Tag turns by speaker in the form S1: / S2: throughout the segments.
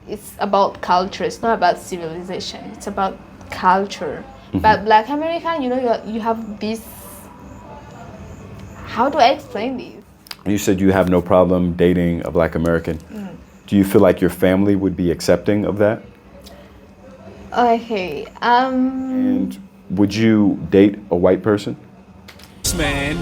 S1: it's about culture. It's not about civilization. It's about culture. But Black American, you have this. How do I explain this?
S2: You said you have no problem dating a Black American. Do you feel like your family would be accepting of that?
S1: Okay.
S2: And would you date a white person?
S3: Man.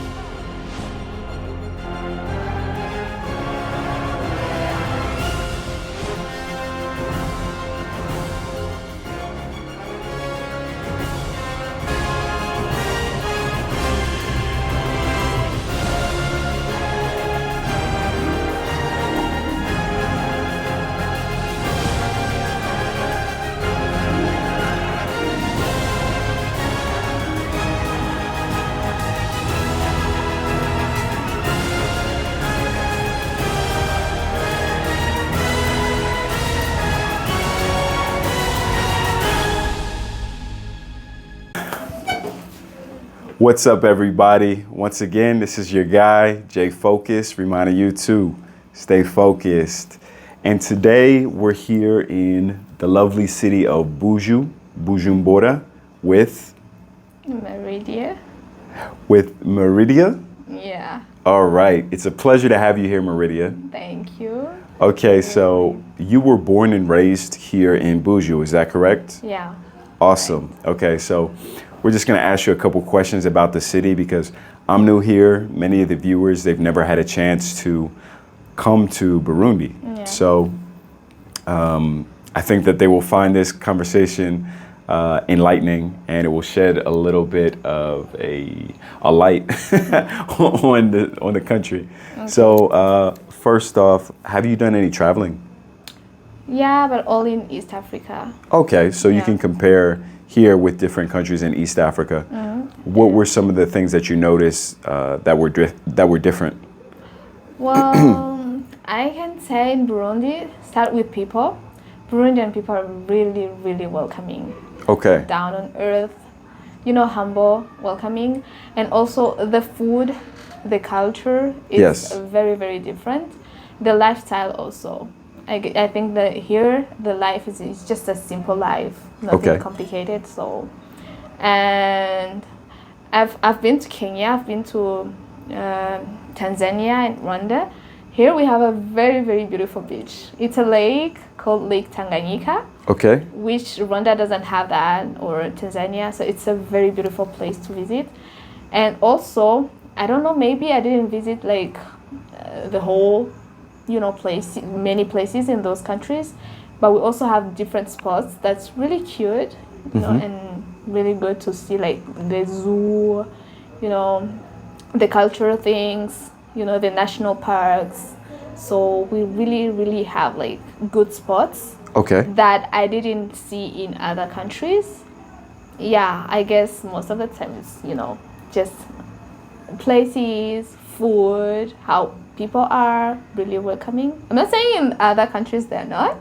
S2: What's up, everybody? Once again, this is your guy, Jay Focus, reminding you to stay focused. And today we're here in the lovely city of Bujumbura, with
S1: Meridia.
S2: Meridia.
S1: Yeah.
S2: All right. It's a pleasure to have you here, Meridia.
S1: Thank you.
S2: Okay, so you were born and raised here in Buju, is that correct?
S1: Yeah.
S2: Awesome. Okay, so we're just going to ask you a couple questions about the city because I'm new here. Many of the viewers, they've never had a chance to come to Burundi.
S1: Yeah.
S2: So I think that they will find this conversation enlightening, and it will shed a little bit of a light on the country. Okay. So first off, have you done any traveling?
S1: Yeah, but all in East Africa.
S2: Okay, so you can compare here with different countries in East Africa. What were some of the things that you noticed that were different?
S1: Well, I can say in Burundi, start with people. Burundian people are really, really welcoming.
S2: Okay.
S1: Down on earth, humble, welcoming. And also the food, the culture is very, very different. The lifestyle also. I think that here the life is just a simple life, nothing complicated. So, and I've been to Kenya, I've been to Tanzania and Rwanda. Here we have a very, very beautiful beach. It's a lake called Lake Tanganyika. Okay. Which Rwanda doesn't have that, or Tanzania. So it's a very beautiful place to visit. And also, I don't know, maybe I didn't visit like the whole many places in those countries, but we also have different spots that's really cute, and really good to see, like the zoo, the cultural things, the national parks. So we really, really have like good spots. Okay. That I didn't see in other countries. Yeah, I guess most of the time it's, just places, food, how people are really welcoming. I'm not saying in other countries they're not,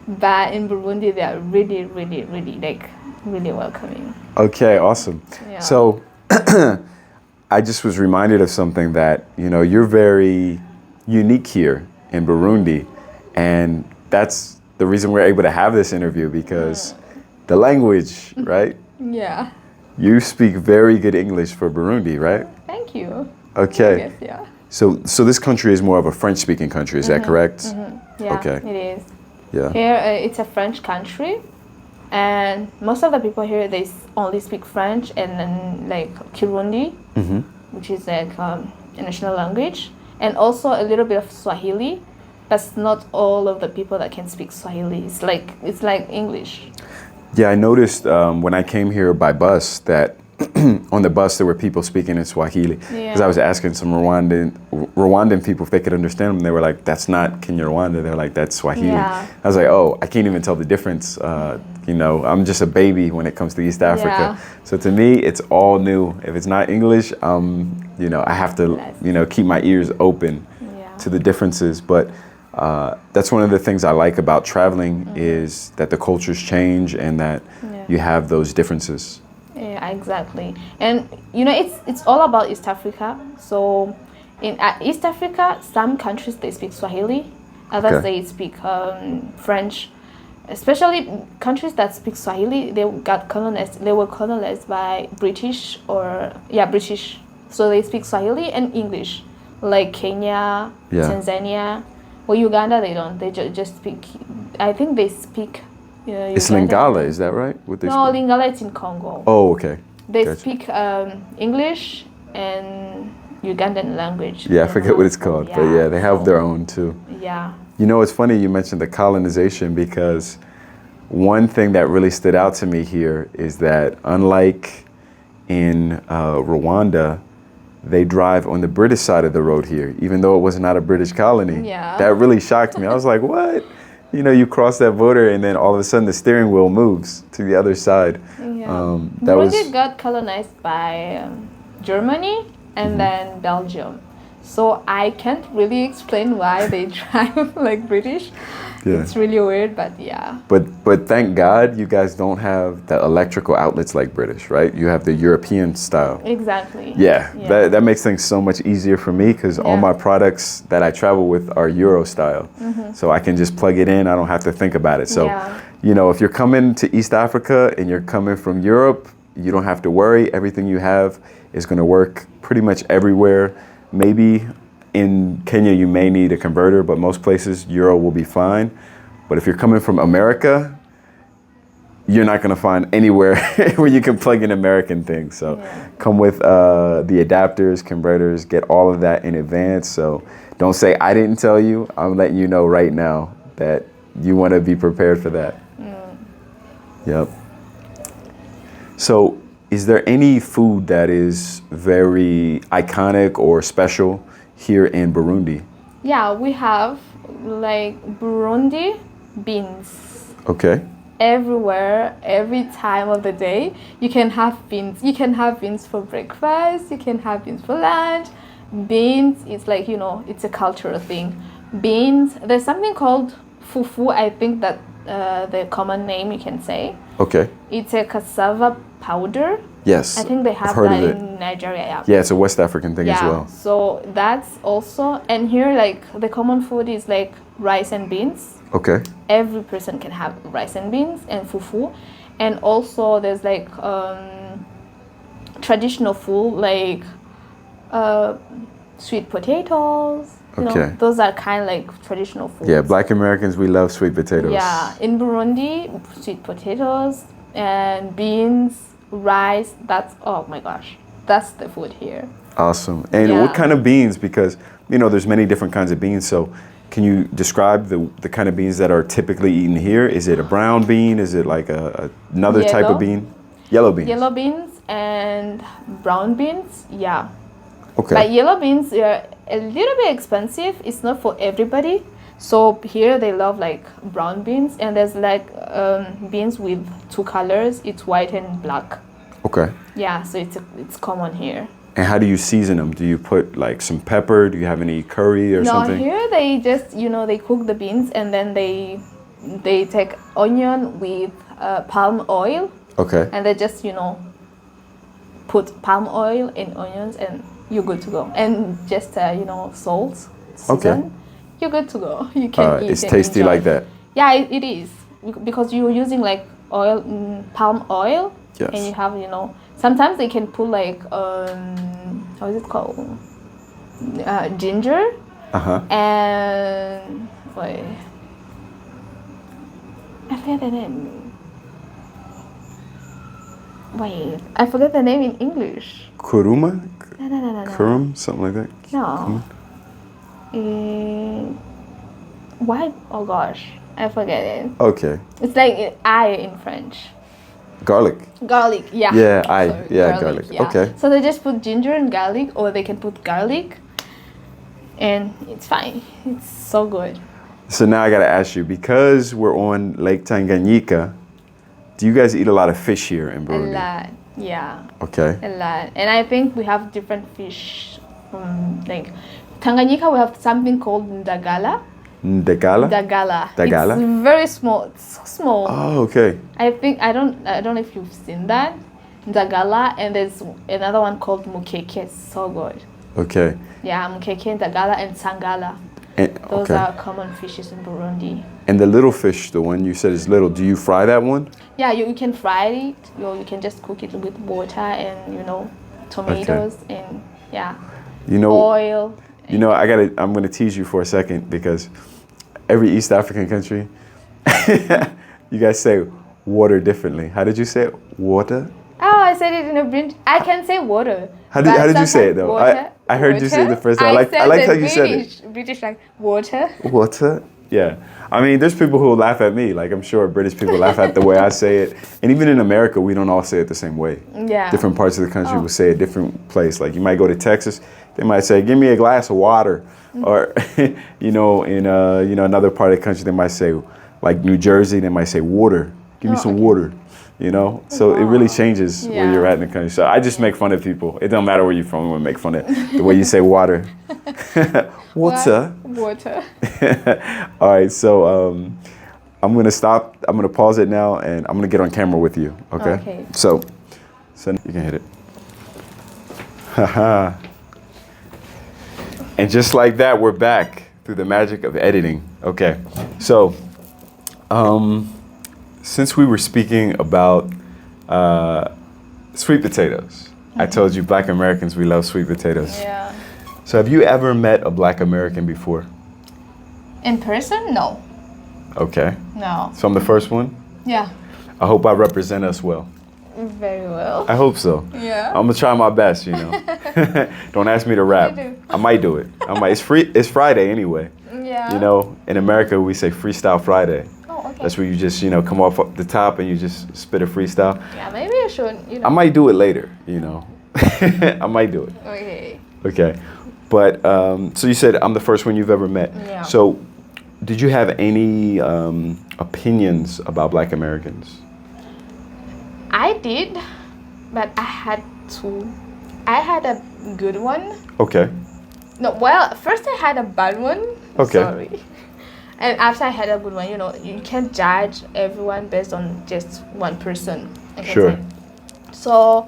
S1: but in Burundi they are really, really, really really welcoming.
S2: Okay, awesome. Yeah. So I just was reminded of something that, you're very unique here in Burundi, and that's the reason we're able to have this interview, because the language, right?
S1: Yeah.
S2: You speak very good English for Burundi, right?
S1: Thank you.
S2: Okay.
S1: I guess, yeah.
S2: So this country is more of a French-speaking country, is that correct?
S1: Yeah,
S2: okay.
S1: It is.
S2: Yeah.
S1: Here, it's a French country, and most of the people here, they only speak French and then like Kirundi, which is like a national language, and also a little bit of Swahili. But not all of the people that can speak Swahili. It's like English.
S2: Yeah, I noticed when I came here by bus that on the bus there were people speaking in Swahili. Because I was asking some Rwandan people if they could understand them. They were like, "That's not Kinyarwanda." They're like, "That's Swahili." Yeah. I was like, "Oh, I can't even tell the difference." I'm just a baby when it comes to East Africa. Yeah. So to me, it's all new. If it's not English, I have to, keep my ears open to the differences. But that's one of the things I like about traveling is that the cultures change and that you have those differences.
S1: Yeah, exactly. And it's all about East Africa. So in East Africa, some countries they speak Swahili, Others they speak French. Especially countries that speak Swahili, they got colonized. They were colonized by British British. So they speak Swahili and English, like Kenya, Tanzania. Well, Uganda they don't. They just speak. I think they speak.
S2: It's Lingala, is that right?
S1: No, Lingala it's in Congo.
S2: Oh, okay.
S1: They speak English and Ugandan language.
S2: Yeah, I forget what it's called, but yeah, they have their own too.
S1: Yeah.
S2: You know, it's funny you mentioned the colonization, because one thing that really stood out to me here is that unlike in Rwanda, they drive on the British side of the road here, even though it was not a British colony.
S1: Yeah.
S2: That really shocked me. I was like, what? You know, you cross that border and then all of a sudden the steering wheel moves to the other side.
S1: Yeah. Burundi got colonized by Germany and then Belgium. So I can't really explain why they drive like British. Yeah. It's really weird, but yeah.
S2: But thank God you guys don't have the electrical outlets like British, right? You have the European style.
S1: Exactly.
S2: Yeah. That makes things so much easier for me, because all my products that I travel with are Euro style. So I can just plug it in. I don't have to think about it. So, you know, if you're coming to East Africa and you're coming from Europe, you don't have to worry. Everything you have is going to work pretty much everywhere. Maybe in Kenya you may need a converter, but most places Euro will be fine. But if you're coming from America, you're not going to find anywhere where you can plug in American things. So come with the adapters, converters, get all of that in advance. So don't say I didn't tell you. I'm letting you know right now that you want to be prepared for that. Yep. So is there any food that is very iconic or special here in Burundi?
S1: Yeah, we have like Burundi beans.
S2: Okay.
S1: Everywhere, every time of the day, you can have beans. You can have beans for breakfast. You can have beans for lunch. Beans, it's like, you know, it's a cultural thing. Beans, there's something called fufu. I think that the common name you can say.
S2: Okay.
S1: It's a cassava powder.
S2: Yes.
S1: I think they have that in Nigeria.
S2: Yeah, it's a West African thing as well.
S1: So that's also, and here like the common food is like rice and beans.
S2: Okay.
S1: Every person can have rice and beans and fufu. And also there's like traditional food like sweet potatoes. You know, those are kind of like traditional foods.
S2: Yeah, Black Americans, we love sweet potatoes.
S1: Yeah, in Burundi, sweet potatoes and beans, rice, that's, oh my gosh, that's the food here.
S2: Awesome. And what kind of beans? Because, you know, there's many different kinds of beans. So can you describe the kind of beans that are typically eaten here? Is it a brown bean? Is it like another type of bean? Yellow beans.
S1: Yellow beans and brown beans, yeah.
S2: Okay.
S1: But yellow beans are a little bit expensive. It's not for everybody. So here they love like brown beans, and there's like beans with two colors. It's white and black.
S2: Okay.
S1: Yeah, so it's common here.
S2: And how do you season them? Do you put like some pepper? Do you have any curry or something?
S1: No, here they just, you know, they cook the beans and then they take onion with palm oil. Okay. And they just, you know, put palm oil in onions and you're good to go. And just, you know, salt, season. Okay. You're good to go. You can eat.
S2: It's tasty like that.
S1: Yeah, it is, because you're using like oil, palm oil. Yes. And you have, you know, sometimes they can put like how is it called? Ginger. And wait, I forget the name. Wait, I forget the name in English.
S2: Kuruma?
S1: No.
S2: Kurum, something like that.
S1: No. Why? Oh gosh, I forget it.
S2: Okay.
S1: It's like I in French.
S2: Garlic.
S1: Garlic, yeah.
S2: Yeah, garlic. Yeah. Okay.
S1: So they just put ginger and garlic, or they can put garlic, and it's fine. It's so good.
S2: So now I gotta ask you, because we're on Lake Tanganyika, do you guys eat a lot of fish here in Burundi?
S1: A lot, yeah.
S2: Okay.
S1: A lot, and I think we have different fish. Like Tanganyika, we have something called ndagala.
S2: Ndagala?
S1: Dagala.
S2: Dagala?
S1: It's very small. It's so small.
S2: Oh, okay.
S1: I don't know if you've seen that. Dagala, and there's another one called mukeke. It's so good.
S2: Okay.
S1: Yeah, mukeke, dagala, and sangala. Those are common fishes in Burundi.
S2: And the little fish, the one you said is little, do you fry that one?
S1: Yeah, you can fry it, or you can just cook it with water and, tomatoes and, oil.
S2: I'm going to tease you for a second because every East African country, you guys say water differently. How did you say it? Water?
S1: Oh, I said it in a British. I can say water.
S2: How did you say it though?
S1: Water,
S2: I heard
S1: water.
S2: you say it the first time. I like how you said it.
S1: British like water.
S2: Water? Yeah. I mean, there's people who will laugh at me. Like, I'm sure British people laugh at the way I say it. And even in America, we don't all say it the same way.
S1: Yeah.
S2: Different parts of the country will say a different place. Like, you might go to Texas, they might say, give me a glass of water. Or, in another part of the country, they might say, like New Jersey, they might say water. Give me some water. So it really changes where you're at in the country. So I just make fun of people. It don't matter where you're from, we make fun of the way you say water. Water.
S1: Water.
S2: All right, so I'm gonna stop. I'm gonna pause it now, and I'm gonna get on camera with you. Okay. So you can hit it. Haha. And just like that, we're back through the magic of editing. Okay. So, since we were speaking about sweet potatoes, I told you Black Americans, we love sweet potatoes.
S1: Yeah.
S2: So have you ever met a Black American before?
S1: In person? No.
S2: Okay.
S1: No.
S2: So I'm the first one?
S1: Yeah.
S2: I hope I represent us well.
S1: Very well.
S2: I hope so.
S1: Yeah.
S2: I'm gonna try my best, Don't ask me to rap. I might do it. It's Friday anyway.
S1: Yeah.
S2: In America we say Freestyle Friday.
S1: Oh, okay.
S2: That's where you just, come off the top and you just spit a freestyle.
S1: Yeah, maybe I should,
S2: I might do it later, I might do it.
S1: Okay.
S2: Okay. But, so you said I'm the first one you've ever met.
S1: Yeah.
S2: So did you have any opinions about Black Americans?
S1: I did, but I had a good one.
S2: Okay.
S1: No, well, first I had a bad one.
S2: Okay.
S1: Sorry. And after I had a good one, you can't judge everyone based on just one person.
S2: Sure.
S1: So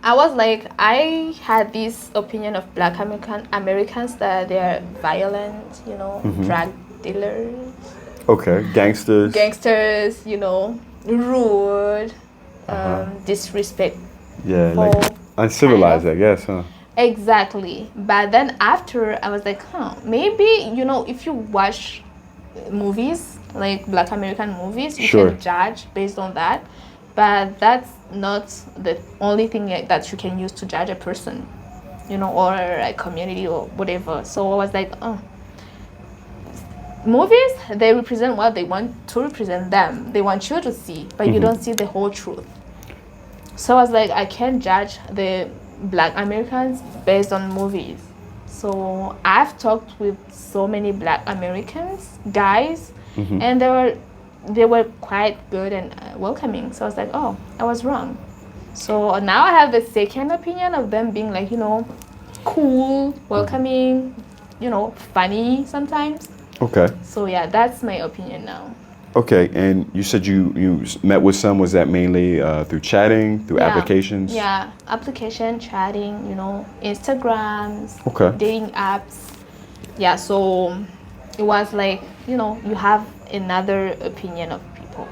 S1: I was like, I had this opinion of Black Americans that they are violent, drug dealers.
S2: Okay, gangsters.
S1: Gangsters, rude, disrespect.
S2: Yeah, like uncivilized, I guess, huh?
S1: Exactly. But then after, I was like, maybe, if you watch movies, like Black American movies, you can judge based on that. But that's not the only thing that you can use to judge a person, or a community or whatever. So I was like, movies, they represent what they want to represent them. They want you to see, but you don't see the whole truth. So I was like, I can't judge the Black Americans based on movies. So I've talked with so many Black Americans, guys, and they were quite good and welcoming. So I was like, oh, I was wrong. So now I have the second opinion of them being like, cool, welcoming, funny sometimes.
S2: Okay.
S1: So yeah, that's my opinion now.
S2: Okay, and you said you met with some, was that mainly through chatting, through applications?
S1: Yeah, application, chatting, Instagrams, dating apps. Yeah, so it was like, you have another opinion of people.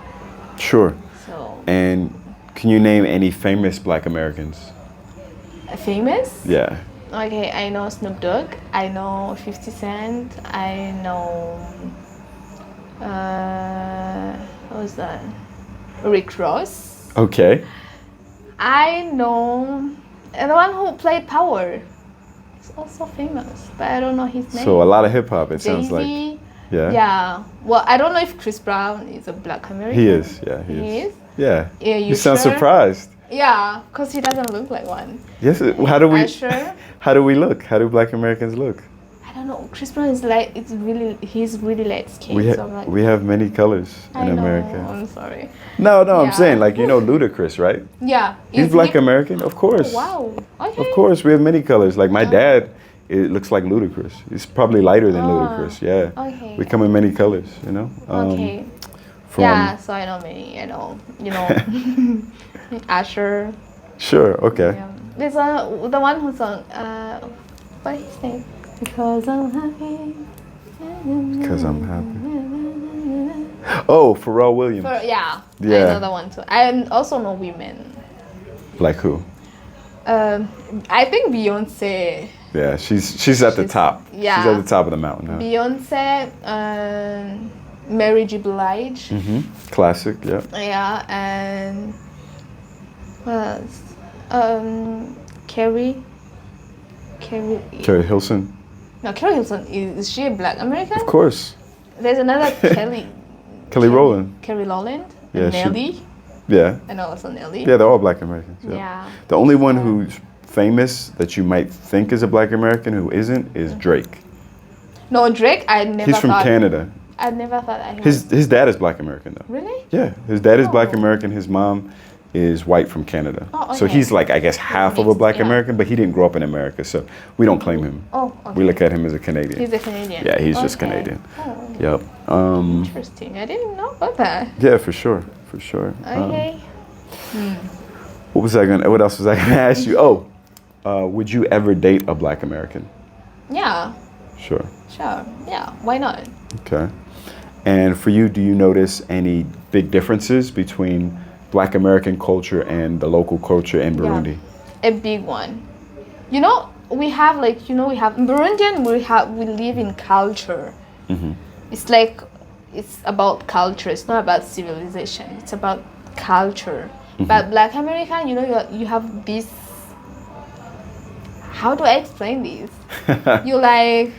S2: Sure.
S1: So.
S2: And can you name any famous Black Americans?
S1: Famous?
S2: Yeah.
S1: Okay, I know Snoop Dogg, I know 50 Cent, I know, what was that? Rick Ross.
S2: Okay.
S1: I know, and the one who played Power. He's also famous, but I don't know his name.
S2: So a lot of hip hop, it sounds
S1: Jay-Z.
S2: like. Yeah.
S1: Yeah. Well, I don't know if Chris Brown is a Black American.
S2: He is, yeah, he is. Yeah. You sound surprised.
S1: Yeah, because he doesn't look like one.
S2: Yes, how do we?
S1: Sure?
S2: How do we look? How do Black Americans look?
S1: I don't know. Chris Brown is he's really light skinned.
S2: We have many colors in America.
S1: I'm sorry.
S2: No, I'm saying Ludacris, right?
S1: Yeah.
S2: He's Black American, of course.
S1: Wow. Okay.
S2: Of course, we have many colors. Like my dad, it looks like Ludacris. He's probably lighter than Ludacris. Yeah.
S1: Okay.
S2: We come in many colors,
S1: Okay. Yeah, so I know many, Asher.
S2: Sure, okay.
S1: Yeah. There's the one who sung, what is his name? Because I'm happy.
S2: Because I'm happy. Oh, Pharrell Williams.
S1: Yeah,
S2: Yeah.
S1: I know that one too. I also know women.
S2: Like who?
S1: I think Beyonce.
S2: Yeah, she's at the top.
S1: Yeah.
S2: She's at the top of the mountain. Huh?
S1: Beyonce, Mary J. Blige.
S2: Classic, yeah.
S1: Yeah, and what else? Carrie
S2: Hilson.
S1: No, Carrie Hilson. Is she a Black American?
S2: Of course.
S1: There's another
S2: Kelly Rowland.
S1: Carrie Rowland.
S2: Yeah,
S1: Nelly.
S2: Yeah.
S1: And also Nelly.
S2: Yeah, they're all Black Americans.
S1: Yeah.
S2: The only one who's famous that you might think is a Black American who isn't is Drake.
S1: No, Drake, I never
S2: He's from Canada.
S1: I never thought that
S2: His dad is Black American though.
S1: Really?
S2: Yeah, his dad is Black American. His mom is white from Canada.
S1: Oh, okay.
S2: So he's like, I guess, half of a Black American, but he didn't grow up in America, so we don't claim him.
S1: Oh, okay.
S2: We look at him as a Canadian.
S1: He's a Canadian.
S2: Yeah, he's just Canadian.
S1: Oh.
S2: Yep.
S1: Interesting. I didn't know about that.
S2: Yeah, for sure.
S1: Okay.
S2: What else was I gonna ask you? Oh, would you ever date a Black American?
S1: Yeah.
S2: Sure.
S1: Yeah. Why not?
S2: Okay. And for you, do you notice any big differences between Black American culture and the local culture in Burundi?
S1: Yeah. A big one. You know, we have Burundian. We live in culture. It's like it's about culture. It's not about civilization. It's about culture. But Black American, you have this. How do I explain this? You like,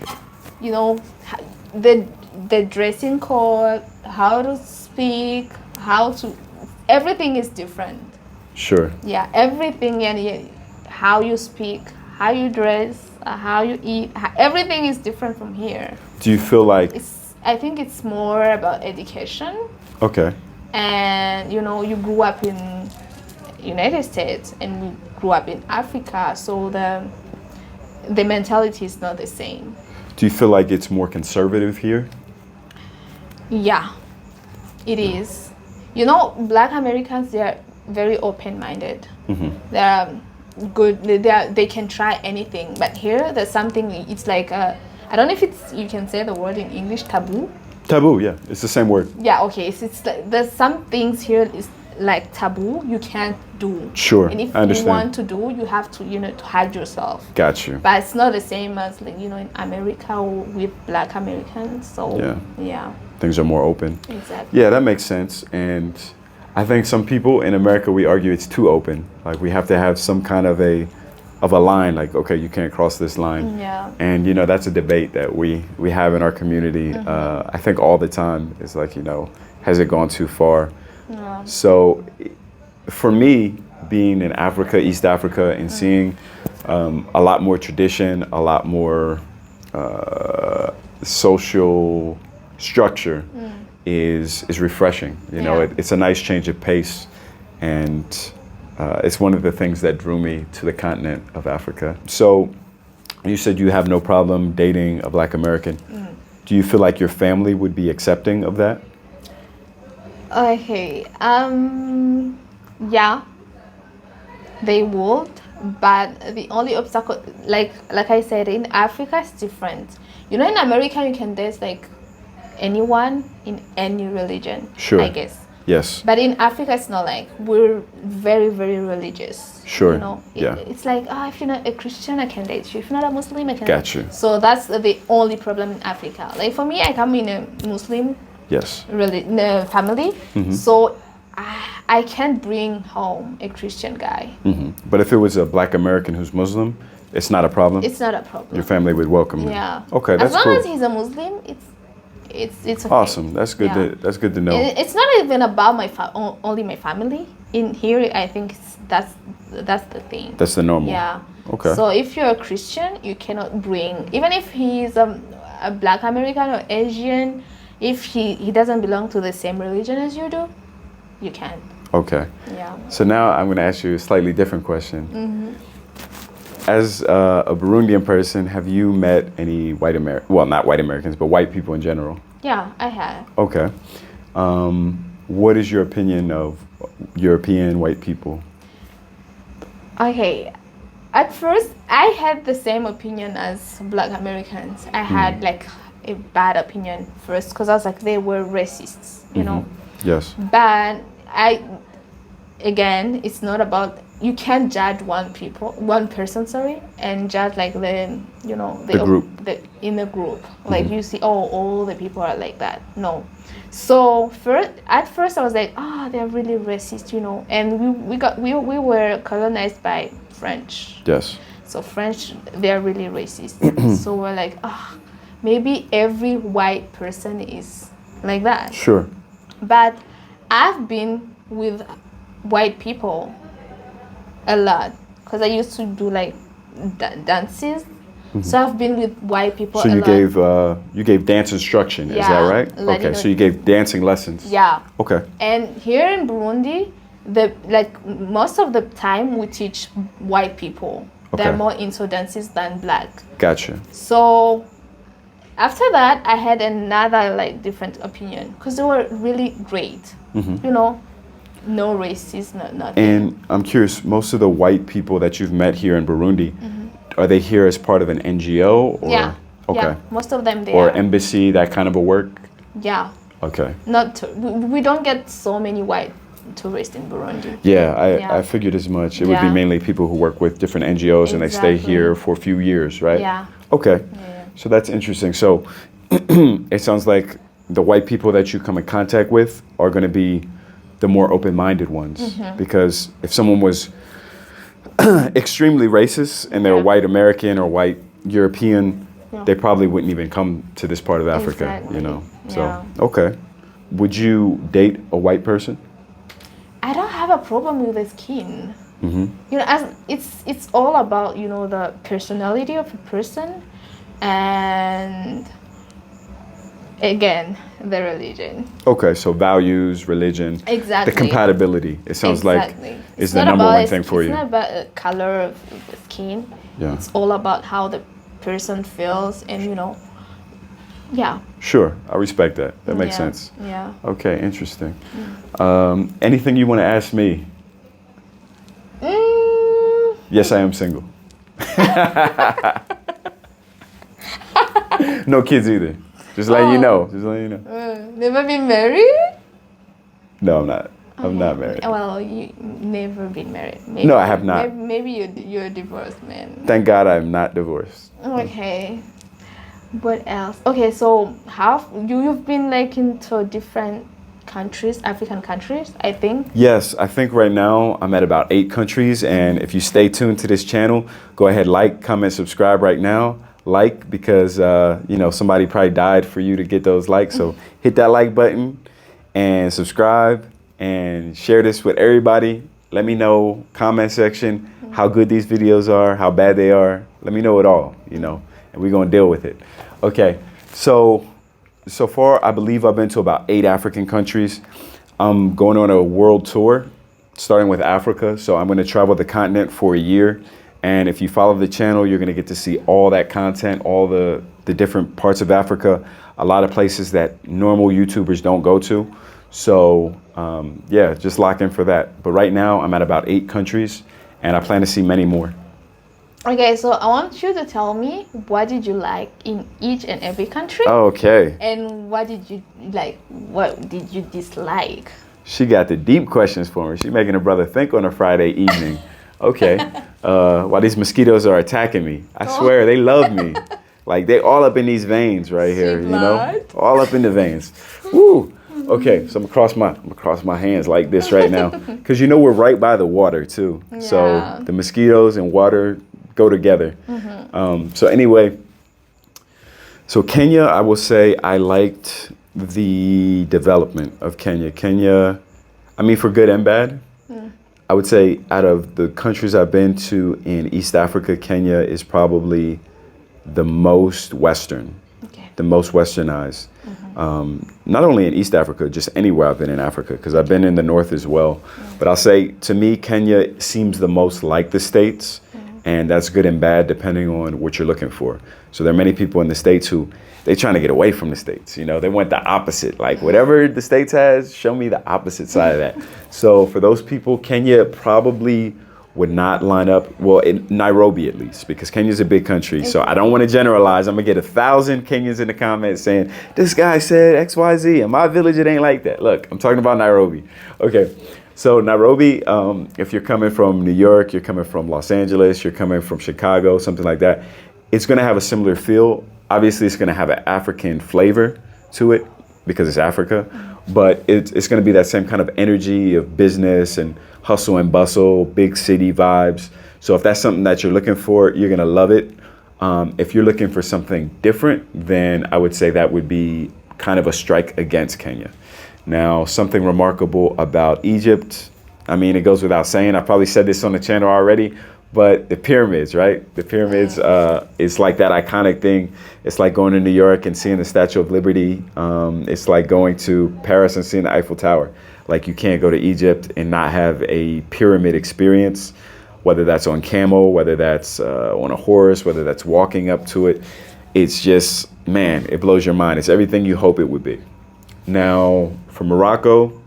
S1: the dressing code, how to speak, everything is different.
S2: Sure.
S1: Yeah, everything, and how you speak, how you dress, how you eat, everything is different from here.
S2: Do you feel like...
S1: I think it's more about education.
S2: Okay.
S1: And, you grew up in United States and we grew up in Africa, so the mentality is not the same.
S2: Do you feel like it's more conservative here?
S1: Yeah, it is. Black Americans, they are very open-minded. They are good. They can try anything. But here, there's something. It's like I don't know if you can say the word in English, taboo.
S2: Taboo, yeah, it's the same word.
S1: Yeah, okay. It's like, there's some things here is like taboo. You can't do.
S2: Sure,
S1: and if
S2: I understand.
S1: you want to do, you have to to hide yourself.
S2: Got you.
S1: But it's not the same as in America with Black Americans. So yeah.
S2: Things are more open.
S1: Exactly.
S2: Yeah, that makes sense. And I think some people in America, we argue it's too open. Like we have to have some kind of a line, like, okay, you can't cross this line.
S1: Yeah.
S2: And that's a debate that we have in our community. I think all the time. It's like, has it gone too far? Yeah. So for me, being in Africa, East Africa, and seeing a lot more tradition, a lot more social structure is refreshing. It's a nice change of pace, and it's one of the things that drew me to the continent of Africa. So you said you have no problem dating a Black American. Do you feel like your family would be accepting of that?
S1: Okay. Yeah, they would, but the only obstacle, like I said, in Africa it's different. In America you can date like anyone in any religion.
S2: Sure.
S1: I guess.
S2: Yes.
S1: But in Africa it's not like we're very, very religious.
S2: Sure.
S1: It's like, if you're not a Christian, I can date you. If you're not a Muslim, I can
S2: Got you.
S1: So that's the only problem in Africa. Like for me, I come in a Muslim family, so I can't bring home a Christian guy.
S2: But if it was a Black American who's Muslim, it's not a problem?
S1: It's not a problem.
S2: Your family would welcome him?
S1: Yeah.
S2: Okay, that's cool.
S1: As long as he's a Muslim, it's okay.
S2: Awesome. That's good. That's good to know.
S1: It's not even about only my family. In here, I think that's the thing.
S2: That's the normal.
S1: Yeah.
S2: Okay.
S1: So if you're a Christian, you cannot bring, even if he's a Black American or Asian, if he doesn't belong to the same religion as you do, you can't.
S2: Okay.
S1: Yeah.
S2: So now I'm going to ask you a slightly different question. As a Burundian person, have you met any not white Americans, but white people in general?
S1: Yeah, I have.
S2: Okay. What is your opinion of European white people?
S1: Okay. At first, I had the same opinion as Black Americans. I had a bad opinion first, because I was like, they were racists, you know.
S2: Yes.
S1: But again, it's not about, you can't judge one person, sorry, and judge like the
S2: group,
S1: in the group, like you see, oh, all the people are like that. No. So at first I was like, they're really racist, you know, and we were colonized by French.
S2: Yes.
S1: So French, they're really racist. So we're like, maybe every white person is like that.
S2: Sure.
S1: But I've been with white people a lot, because I used to do like dances. So I've been with white people.
S2: So
S1: a lot.
S2: You gave dance instruction, is that right? Okay, so you gave dancing lessons.
S1: Yeah.
S2: Okay.
S1: And here in Burundi, most of the time we teach white people.
S2: Okay.
S1: They're more into dances than black.
S2: Gotcha.
S1: So after that, I had another like different opinion, because they were really great. You know, no racism, nothing.
S2: And I'm curious, most of the white people that you've met here in Burundi, are they here as part of an NGO or?
S1: Yeah.
S2: Okay.
S1: Yeah, most of them
S2: or embassy, that kind of a work?
S1: Yeah.
S2: Okay.
S1: We don't get so many white tourists in Burundi.
S2: Yeah, I figured as much. It would be mainly people who work with different NGOs and they stay here for a few years, right?
S1: Yeah.
S2: Okay. Yeah. So that's interesting. So it sounds like the white people that you come in contact with are going to be the more open-minded ones, because if someone was extremely racist and they're white American or white European, they probably wouldn't even come to this part of Africa, you know. So okay, would you date a white person?
S1: I don't have a problem with the skin. You know, as it's all about, you know, the personality of a person, and again, the religion.
S2: Okay, so values, religion,
S1: exactly,
S2: the compatibility. It sounds like is the number one thing for you.
S1: It's not about the color of the skin.
S2: Yeah,
S1: it's all about how the person feels, and you know. Yeah. Sure,
S2: I respect that. That makes sense.
S1: Yeah.
S2: Okay, interesting. Anything you want to ask me? Yes, I am single. No kids either. Just letting you know. Just letting you know.
S1: Never been married?
S2: No, I'm not. I'm not married.
S1: Well, you never been married. Maybe,
S2: no, I have not.
S1: Maybe you're a divorced man.
S2: Thank God I'm not divorced.
S1: Okay. What else? Okay, so you've been like into different countries, African countries, I think?
S2: Yes, I think right now I'm at about 8 countries, and if you stay tuned to this channel, go ahead, like, comment, subscribe right now. Like, because you know, somebody probably died for you to get those likes, so hit that like button and subscribe and share this with everybody. Let me know, comment section, how good these videos are, how bad they are. Let me know it all, you know, and we're gonna deal with it. Okay, so far I believe I've been to about 8 African countries. I'm going on a world tour, starting with Africa, so I'm gonna travel the continent for a year. And if you follow the channel, you're gonna get to see all that content, all the different parts of Africa, a lot of places that normal YouTubers don't go to. So yeah, just lock in for that. But right now I'm at about 8 countries, and I plan to see many more.
S1: Okay, so I want you to tell me, what did you like in each and every country?
S2: Okay.
S1: And what did you like? What did you dislike?
S2: She got the deep questions for me. She's making a brother think on a Friday evening. Okay. While these mosquitoes are attacking me, I swear they love me. Like, they all up in these veins right here, you know? All up in the veins. Woo! Okay, so I'm gonna cross my hands like this right now, because you know we're right by the water too. Yeah. So the mosquitoes and water go together. So anyway, so Kenya, I will say I liked the development of Kenya. Kenya, I mean, for good and bad. I would say out of the countries I've been to in East Africa, Kenya is probably the most Western, the most Westernized. Not only in East Africa, just anywhere I've been in Africa, because I've been in the North as well. But I'll say, to me, Kenya seems the most like the States, and that's good and bad depending on what you're looking for. So there are many people in the States who, they're trying to get away from the States. You know, they want the opposite. Like, whatever the States has, show me the opposite side of that. So for those people, Kenya probably would not line up, well, in Nairobi at least, because Kenya's a big country. So I don't want to generalize. I'm going to get 1,000 Kenyans in the comments saying, this guy said XYZ. In my village, it ain't like that. Look, I'm talking about Nairobi. Okay. So Nairobi, if you're coming from New York, you're coming from Los Angeles, you're coming from Chicago, something like that, it's going to have a similar feel. Obviously, it's going to have an African flavor to it because it's Africa, but it's going to be that same kind of energy of business and hustle and bustle, big city vibes. So if that's something that you're looking for, you're going to love it. If you're looking for something different, then I would say that would be kind of a strike against Kenya. Now, something remarkable about Egypt, I mean, it goes without saying, I probably said this on the channel already, but the pyramids, right? The pyramids is like that iconic thing. It's like going to New York and seeing the Statue of Liberty. It's like going to Paris and seeing the Eiffel Tower. Like, you can't go to Egypt and not have a pyramid experience, whether that's on camel, whether that's on a horse, whether that's walking up to it. It's just, man, it blows your mind. It's everything you hope it would be. Now, for Morocco,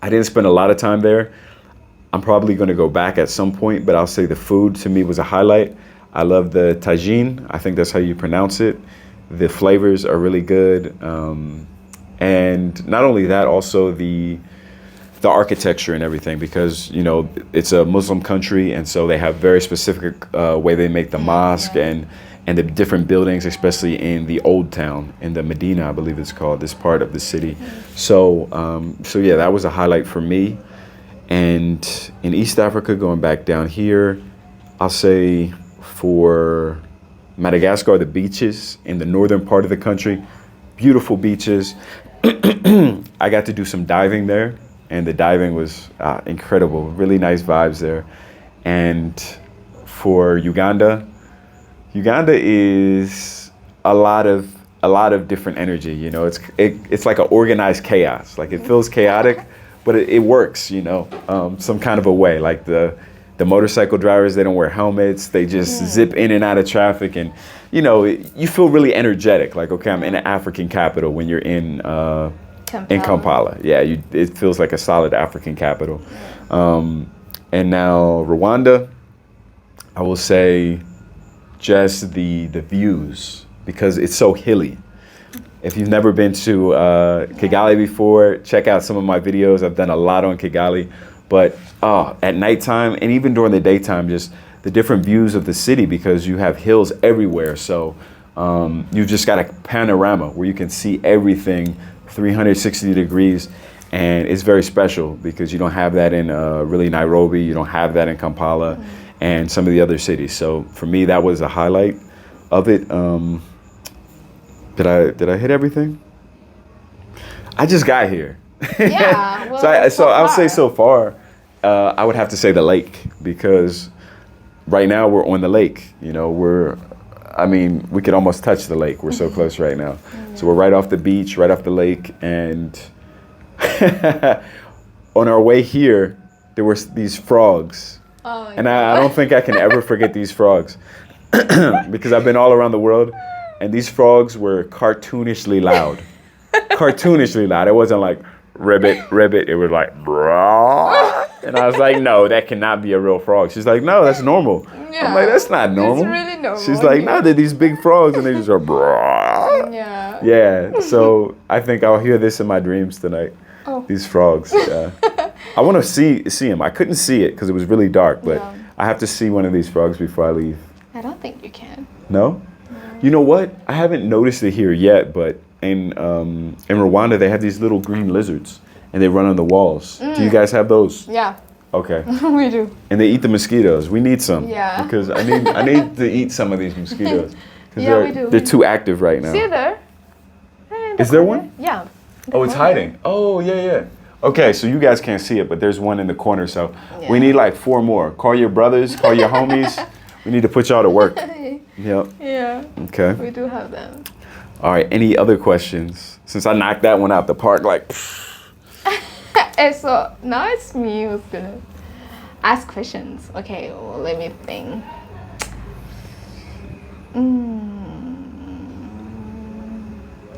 S2: I didn't spend a lot of time there. I'm probably going to go back at some point, but I'll say the food to me was a highlight. I love the tagine. I think that's how you pronounce it. The flavors are really good. And not only that, also the architecture and everything, because, you know, it's a Muslim country, and so they have very specific way they make the mosque and the different buildings, especially in the old town, in the Medina, I believe it's called, this part of the city. So yeah, that was a highlight for me. And in East Africa, going back down here, I'll say for Madagascar, the beaches in the northern part of the country, beautiful beaches. I got to do some diving there, and the diving was incredible, really nice vibes there. And for Uganda is a lot of different energy. You know, it's like an organized chaos. Like, it feels chaotic, but it works, you know, some kind of a way. Like the motorcycle drivers, they don't wear helmets. They just zip in and out of traffic. And, you know, you feel really energetic. Like, okay, I'm in an African capital when you're in Kampala. Yeah, it feels like a solid African capital. And now Rwanda, I will say just the views, because it's so hilly. If you've never been to Kigali before, check out some of my videos. I've done a lot on Kigali. But at nighttime and even during the daytime, just the different views of the city, because you have hills everywhere. So you've just got a panorama where you can see everything 360 degrees. And it's very special because you don't have that in really Nairobi. You don't have that in Kampala and some of the other cities. So for me, that was a highlight of it. Did I hit everything? I just got here.
S1: Yeah. Well,
S2: so I'll say so far, I would have to say the lake, because right now we're on the lake. You know, we could almost touch the lake. We're so close right now. So we're right off the beach, right off the lake. And on our way here, there were these frogs. Oh, and I don't think I can ever forget these frogs because I've been all around the world. And these frogs were cartoonishly loud. Cartoonishly loud. It wasn't like ribbit, ribbit. It was like, brah. And I was like, no, that cannot be a real frog. She's like, no, that's normal. Yeah. I'm like, that's not normal.
S1: It's really normal.
S2: She's like, no, they're these big frogs and they just go, brah.
S1: Yeah.
S2: Yeah. So I think I'll hear this in my dreams tonight. Oh. These frogs. Yeah. I want to see them. I couldn't see it because it was really dark, but I have to see one of these frogs before I leave.
S1: I don't think you can.
S2: No? You know what? I haven't noticed it here yet, but in Rwanda, they have these little green lizards, and they run on the walls. Do you guys have those?
S1: Yeah.
S2: Okay.
S1: We do.
S2: And they eat the mosquitoes. We need some.
S1: Yeah.
S2: Because I need to eat some of these mosquitoes.
S1: Yeah, we do.
S2: They're too active right now.
S1: See there?
S2: Is there one?
S1: Yeah.
S2: Oh, it's hiding. Oh, yeah. Okay, so you guys can't see it, but there's one in the corner. So we need like 4 more. Call your brothers, call your homies. We need to put y'all to work. Yep.
S1: Yeah.
S2: Okay.
S1: We do have them.
S2: All right. Any other questions? Since I knocked that one out the park, like.
S1: And so now it's me who's gonna ask questions. Okay, well, let me think.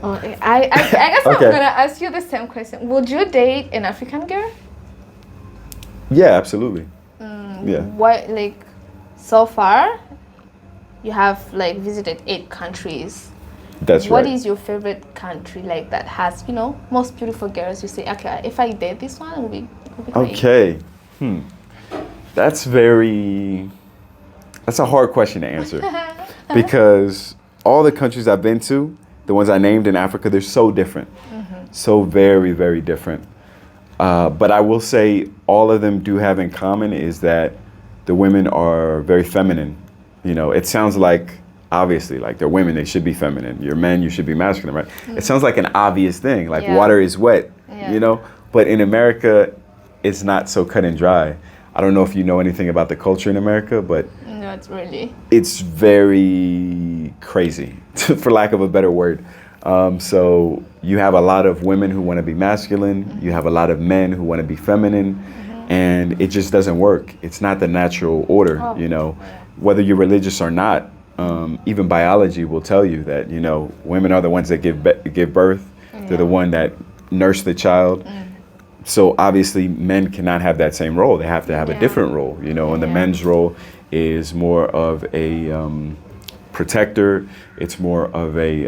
S1: Okay, I guess okay. I'm gonna ask you the same question. Would you date an African girl?
S2: Yeah, absolutely.
S1: what, like, so far, you have like visited 8 countries.
S2: That's right.
S1: What is your favorite country, like, that has, you know, most beautiful girls? You say, okay, if I did this one, it would be great.
S2: Okay. That's a hard question to answer because all the countries I've been to, the ones I named in Africa, they're so different. So very, very different. But I will say all of them do have in common is that the women are very feminine. You know, it sounds like, obviously, like, they're women, they should be feminine. You're men, you should be masculine, right? It sounds like an obvious thing, like water is wet, you know? But in America, it's not so cut and dry. I don't know if you know anything about the culture in America, but
S1: Not really.
S2: It's very crazy, for lack of a better word. So you have a lot of women who want to be masculine. You have a lot of men who want to be feminine. And it just doesn't work. It's not the natural order, you know. Whether you're religious or not, even biology will tell you that, you know, women are the ones that give birth. They're the one that nurse the child. So obviously men cannot have that same role. They have to have a different role, you know, and the men's role is more of a protector. It's more of a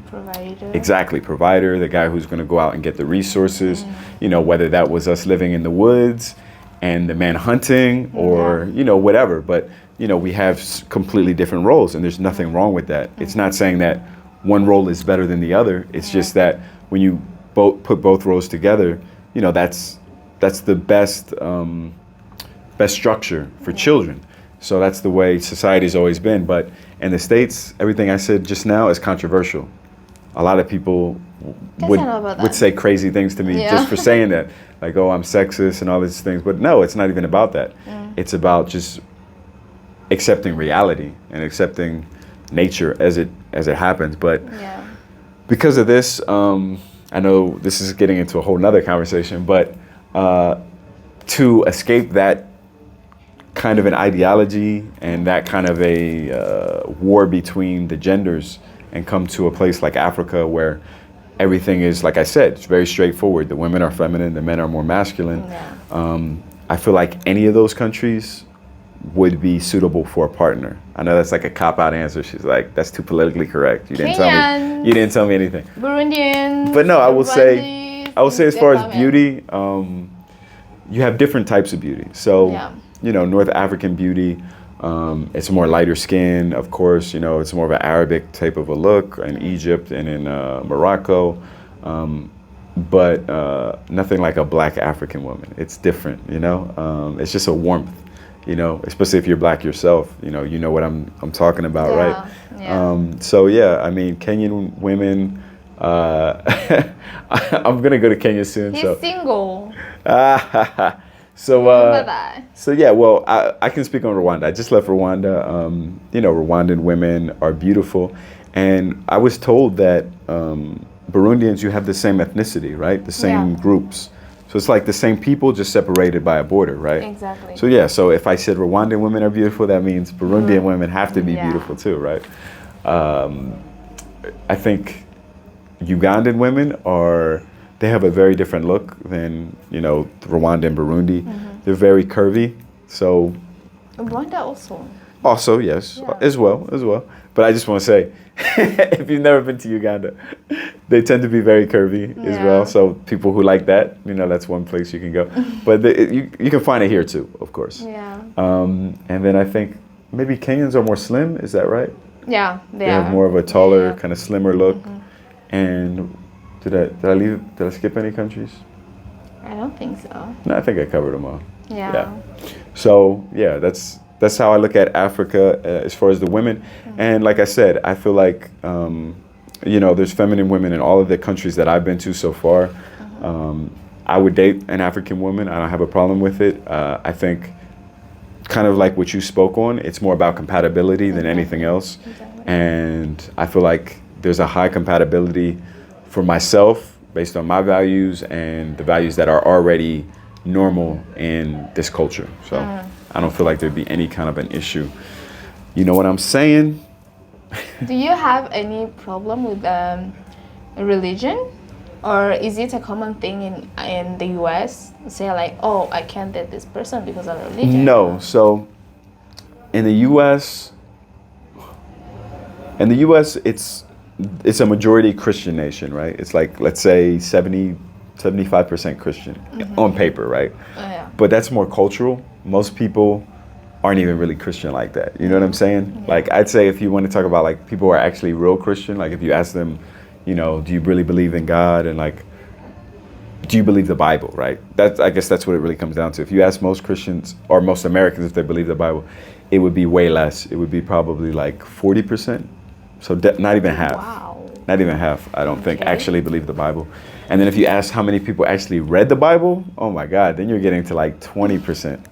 S1: provider.
S2: Exactly, provider, the guy who's going to go out and get the resources, you know, whether that was us living in the woods and the man hunting or, you know, whatever. But, you know, we have completely different roles and there's nothing wrong with that. It's not saying that one role is better than the other. It's just that when you put both roles together, you know, that's the best structure for children. So that's the way society's always been. But in the States, everything I said just now is controversial. A lot of people would say crazy things to me just for saying that. Like, oh, I'm sexist and all these things. But no, it's not even about that. It's about just accepting reality and accepting nature as it happens. But because of this, I know this is getting into a whole nother conversation, but to escape that kind of an ideology and that kind of a war between the genders and come to a place like Africa where everything is, like I said, it's very straightforward. The women are feminine, the men are more masculine. I feel like any of those countries would be suitable for a partner. I know that's like a cop-out answer. She's like, that's too politically correct. You didn't tell me anything.
S1: Burundian.
S2: But no, I will say as far as beauty, you have different types of beauty. So, you know, North African beauty, it's more lighter skin, of course, you know, it's more of an Arabic type of a look in Egypt and in Morocco. But nothing like a black African woman. It's different, you know. It's just a warmth. You know, especially if you're black yourself, you know what I'm talking about, right? So yeah, I mean, Kenyan women. I'm gonna go to Kenya soon.
S1: He's single.
S2: So yeah, well, I can speak on Rwanda. I just left Rwanda. You know, Rwandan women are beautiful, and I was told that Burundians, you have the same ethnicity, right? The same groups. So it's like the same people, just separated by a border, right?
S1: Exactly.
S2: So yeah, so if I said Rwandan women are beautiful, that means Burundian women have to be beautiful too, right? I think Ugandan women they have a very different look than, you know, Rwanda and Burundi. They're very curvy, so.
S1: Rwanda also.
S2: Also, yes, as well. But I just want to say, if you've never been to Uganda, they tend to be very curvy as well. So people who like that, you know, that's one place you can go. But you can find it here too, of course. And then I think maybe Kenyans are more slim. Is that right?
S1: Yeah,
S2: they have more of a taller, kind of slimmer look. And did I skip any countries?
S1: I don't think so.
S2: No, I think I covered them all.
S1: Yeah.
S2: So yeah, that's how I look at Africa as far as the women. And like I said, I feel like, you know, there's feminine women in all of the countries that I've been to so far. I would date an African woman. I don't have a problem with it. I think kind of like what you spoke on, it's more about compatibility than anything else. And I feel like there's a high compatibility for myself based on my values and the values that are already normal in this culture. So I don't feel like there'd be any kind of an issue. You know what I'm saying?
S1: Do you have any problem with religion? Or is it a common thing in the US? Say like, oh, I can't date this person because of religion.
S2: No. So in the U.S., it's a majority Christian nation, right? It's like, let's say 75% Christian on paper, right?
S1: Oh, yeah.
S2: But that's more cultural. Most people aren't even really Christian like that. You know what I'm saying?
S1: Yeah.
S2: Like, I'd say if you want to talk about like people who are actually real Christian, like if you ask them, you know, do you really believe in God, and like, do you believe the Bible, right? I guess that's what it really comes down to. If you ask most Christians or most Americans if they believe the Bible, it would be way less. It would be probably like 40%. So not even half.
S1: Wow.
S2: Not even half, I don't think, actually believe the Bible. And then if you ask how many people actually read the Bible, oh my God, then you're getting to like 20%.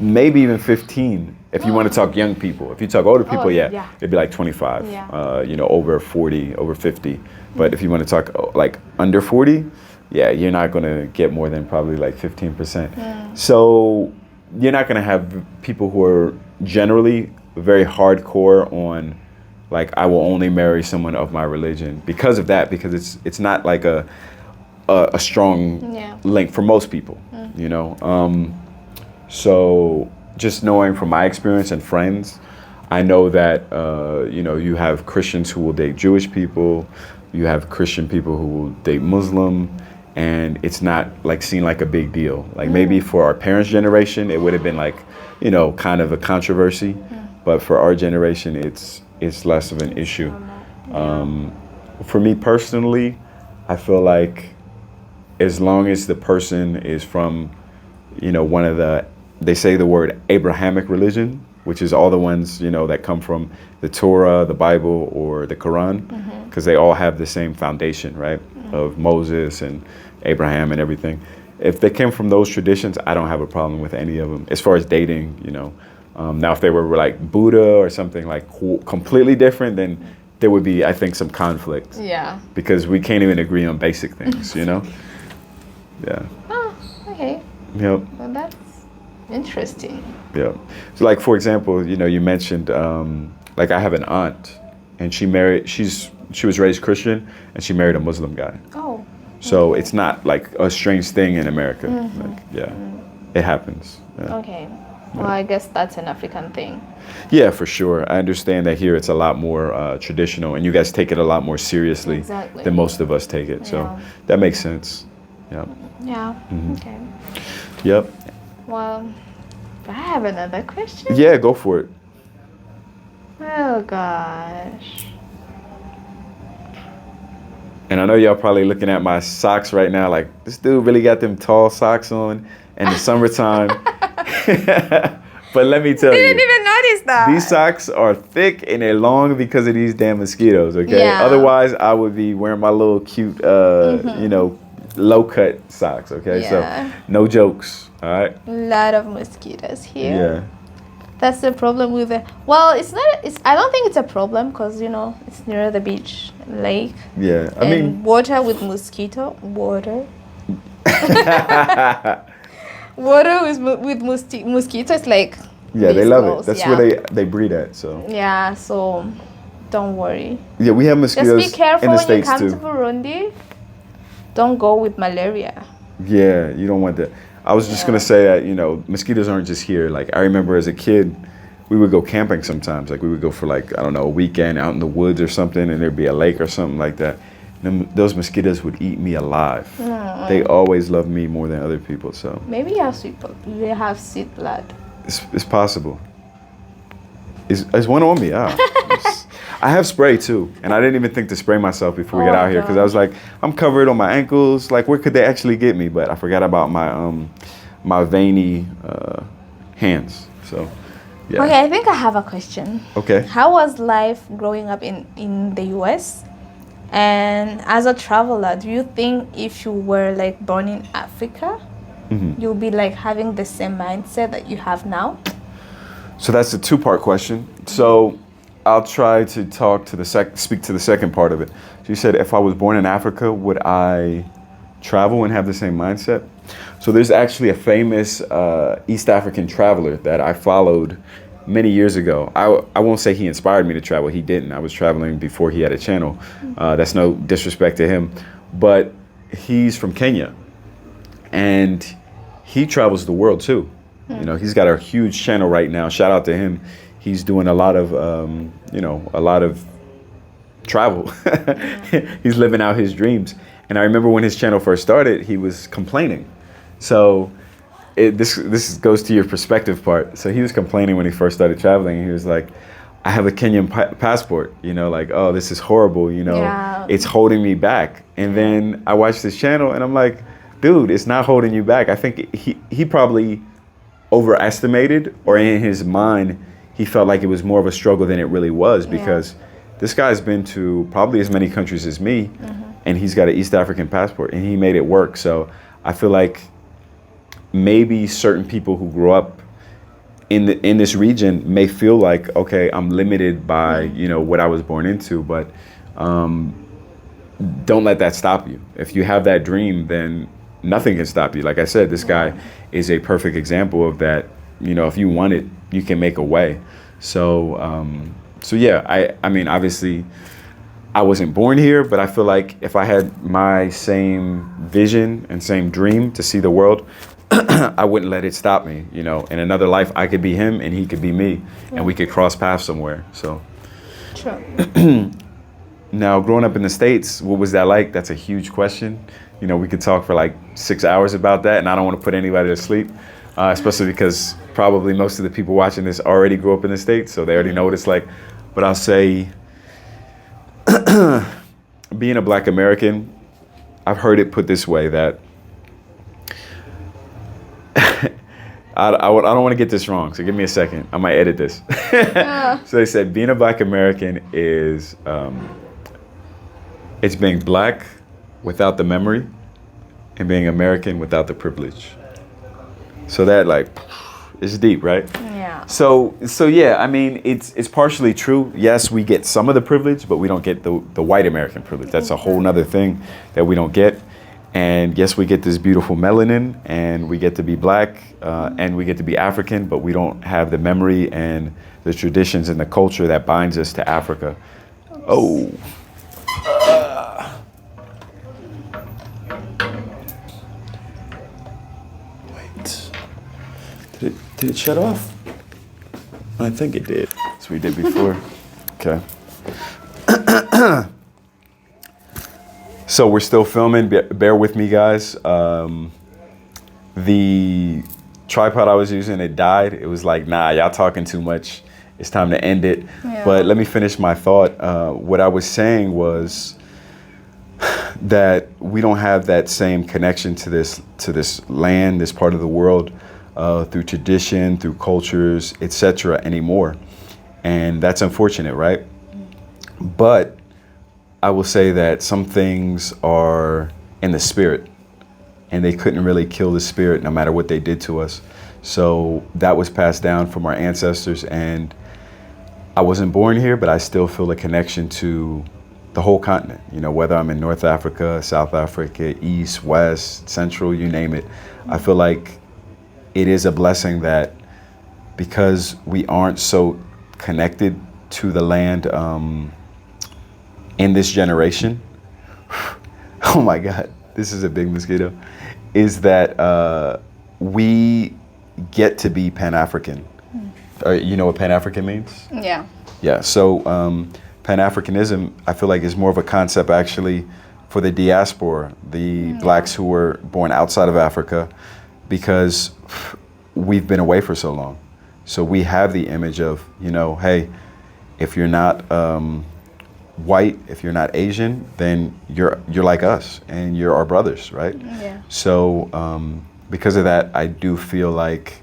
S2: Maybe even 15 if you want to talk young people. If you talk older people, yeah, it'd be like 25.
S1: Yeah.
S2: You know, over 40, over 50. But if you want to talk like under 40, yeah, you're not going to get more than probably like 15%. So you're not going to have people who are generally very hardcore on like, I will only marry someone of my religion because of that, because it's not like a strong link for most people, you know. So just knowing from my experience and friends, I know that, you know, you have Christians who will date Jewish people, you have Christian people who will date Muslim, and it's not like seen like a big deal. Like maybe for our parents' generation, it would have been like, you know, kind of a controversy, but for our generation, it's less of an issue. For me personally, I feel like as long as the person is from, you know, one of they say the word Abrahamic religion, which is all the ones, you know, that come from the Torah, the Bible, or the Quran, because they all have the same foundation, right, of Moses and Abraham and everything. If they came from those traditions, I don't have a problem with any of them. As far as dating, you know, now if they were like Buddha or something like completely different, then there would be, I think, some conflict.
S1: Yeah.
S2: Because we can't even agree on basic things, you know? Yeah.
S1: Oh, okay.
S2: Yep.
S1: Well, that's interesting.
S2: Yeah. So like, for example, you know, you mentioned, like I have an aunt and she was raised Christian and she married a Muslim guy.
S1: Oh.
S2: So it's not like a strange thing in America. Like, yeah, it happens. Yeah.
S1: Okay. Well, I guess that's an African thing.
S2: Yeah, for sure. I understand that here it's a lot more traditional and you guys take it a lot more seriously than most of us take it. So that makes sense. Yeah.
S1: Yeah. Okay.
S2: Yep.
S1: Well, I have another question.
S2: Yeah, go for it.
S1: Oh gosh.
S2: And I know y'all probably looking at my socks right now like, this dude really got them tall socks on in the summertime. But let me tell you.
S1: Didn't even notice that.
S2: These socks are thick and they're long because of these damn mosquitoes, okay?
S1: Yeah.
S2: Otherwise, I would be wearing my little cute, you know, low-cut socks, okay?
S1: Yeah.
S2: So, no jokes, all right?
S1: A lot of mosquitoes here.
S2: Yeah.
S1: That's the problem with it. Well, it's not. I don't think it's a problem because, you know, it's near the beach, lake.
S2: Yeah, I
S1: and
S2: mean,
S1: water with mosquito. Water. Water with mosquitoes, like.
S2: Yeah, they love it.
S1: Close.
S2: That's where they breed at. So.
S1: Yeah. So, don't worry.
S2: Yeah, we have mosquitoes
S1: Just be careful
S2: in the
S1: when
S2: States
S1: you come
S2: too.
S1: to Burundi. Don't go with malaria.
S2: Yeah, you don't want that. I was just gonna say that, you know, mosquitoes aren't just here. Like I remember as a kid, we would go camping sometimes. Like we would go for like, I don't know, a weekend out in the woods or something, and there'd be a lake or something like that. And those mosquitoes would eat me alive. They always love me more than other people. So
S1: maybe you have sweet blood.
S2: it's possible. Is one on me? Yeah. I have spray too, and I didn't even think to spray myself before we got out here because I was like, I'm covered on my ankles. Like, where could they actually get me? But I forgot about my my veiny hands. So, yeah.
S1: Okay, I think I have a question.
S2: Okay.
S1: How was life growing up in the US? And as a traveler, do you think if you were like born in Africa, you'll be like having the same mindset that you have now?
S2: So that's a two-part question. So I'll try to speak to the second part of it. So you said, if I was born in Africa, would I travel and have the same mindset? So there's actually a famous East African traveler that I followed many years ago. I won't say he inspired me to travel. He didn't. I was traveling before he had a channel. That's no disrespect to him. But he's from Kenya, and he travels the world too. You know, he's got a huge channel right now. Shout out to him. He's doing a lot of, a lot of travel. He's living out his dreams. And I remember when his channel first started, he was complaining. So this goes to your perspective part. So he was complaining when he first started traveling. He was like, I have a Kenyan passport, like, oh, this is horrible. It's holding me back. And then I watched his channel and I'm like, dude, it's not holding you back. I think he probably overestimated, or in his mind, he felt like it was more of a struggle than it really was, because this guy's been to probably as many countries as me, and he's got an East African passport, and he made it work. So I feel like maybe certain people who grew up in this region may feel like, okay, I'm limited by what I was born into, but don't let that stop you. If you have that dream, then nothing can stop you. Like I said, this guy is a perfect example of that. If you want it, you can make a way. So yeah, I mean, obviously I wasn't born here, but I feel like if I had my same vision and same dream to see the world, I wouldn't let it stop me. In another life, I could be him and he could be me, and we could cross paths somewhere. So
S1: true.
S2: Now, growing up in the States, what was that like? That's a huge question. We could talk for like 6 hours about that, and I don't want to put anybody to sleep, especially because probably most of the people watching this already grew up in the States, so they already know what it's like. But I'll say, being a Black American, I've heard it put this way, that I don't want to get this wrong, so give me a second. I might edit this. So they said being a Black American is, it's being Black without the memory and being American without the privilege. So that, like, it's deep, right?
S1: Yeah.
S2: So yeah, I mean, it's partially true. Yes, we get some of the privilege, but we don't get the white American privilege. That's a whole nother thing that we don't get. And yes, we get this beautiful melanin, and we get to be Black, and we get to be African, but we don't have the memory and the traditions and the culture that binds us to Africa. Oh. Wait. Did it shut off? I think it did. That's what we did before. Okay. So we're still filming. Bear with me, guys. The tripod I was using, it died. It was like, nah, y'all talking too much. It's time to end it. Yeah. But let me finish my thought. What I was saying was that we don't have that same connection to this land, this part of the world, through tradition, through cultures, etc. anymore. And that's unfortunate, right? But I will say that some things are in the spirit, and they couldn't really kill the spirit no matter what they did to us. So that was passed down from our ancestors, and I wasn't born here, but I still feel a connection to the whole continent. Whether I'm in North Africa, South Africa, East, West, Central, you name it. I feel like it is a blessing that, because we aren't so connected to the land, in this generation, oh my God, this is a big mosquito, is that we get to be Pan-African. You know what Pan-African means?
S1: Yeah.
S2: Yeah, so Pan-Africanism, I feel like, is more of a concept actually for the diaspora, the Blacks who were born outside of Africa, because we've been away for so long. So we have the image of, hey, if you're not white, if you're not Asian, then you're like us, and you're our brothers, right?
S1: Yeah.
S2: So because of that, I do feel like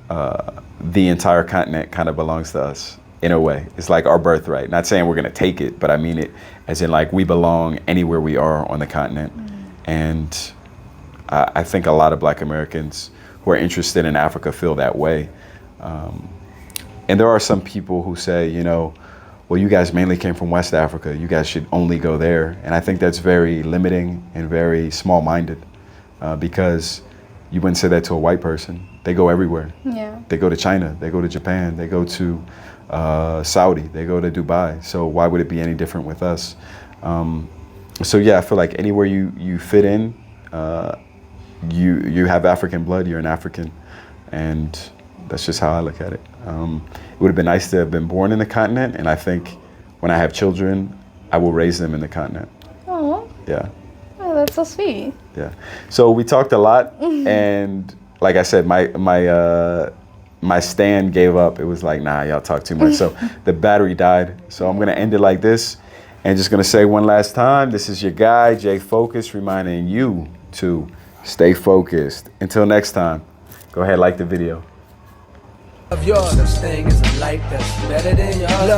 S2: the entire continent kind of belongs to us in a way. It's like our birthright. Not saying we're gonna take it, but I mean it as in, like, we belong anywhere we are on the continent. And I think a lot of Black Americans who are interested in Africa feel that way. And there are some people who say, well, you guys mainly came from West Africa. You guys should only go there. And I think that's very limiting and very small-minded, because you wouldn't say that to a white person. They go everywhere.
S1: Yeah.
S2: They go to China. They go to Japan. They go to Saudi. They go to Dubai. So why would it be any different with us? so yeah, I feel like anywhere you fit in, you have African blood. You're an African, and that's just how I look at it. It would have been nice to have been born in the continent, and I think when I have children, I will raise them in the continent.
S1: Oh.
S2: Yeah.
S1: Oh, that's so sweet.
S2: Yeah. So we talked a lot, and like I said, my stand gave up. It was like, nah, y'all talk too much. So the battery died. So I'm gonna end it like this, and just gonna say one last time, this is your guy, Jay Focus, reminding you to stay focused. Until next time, go ahead, like the video.
S3: Of yours, this thing is a light that's better than yours.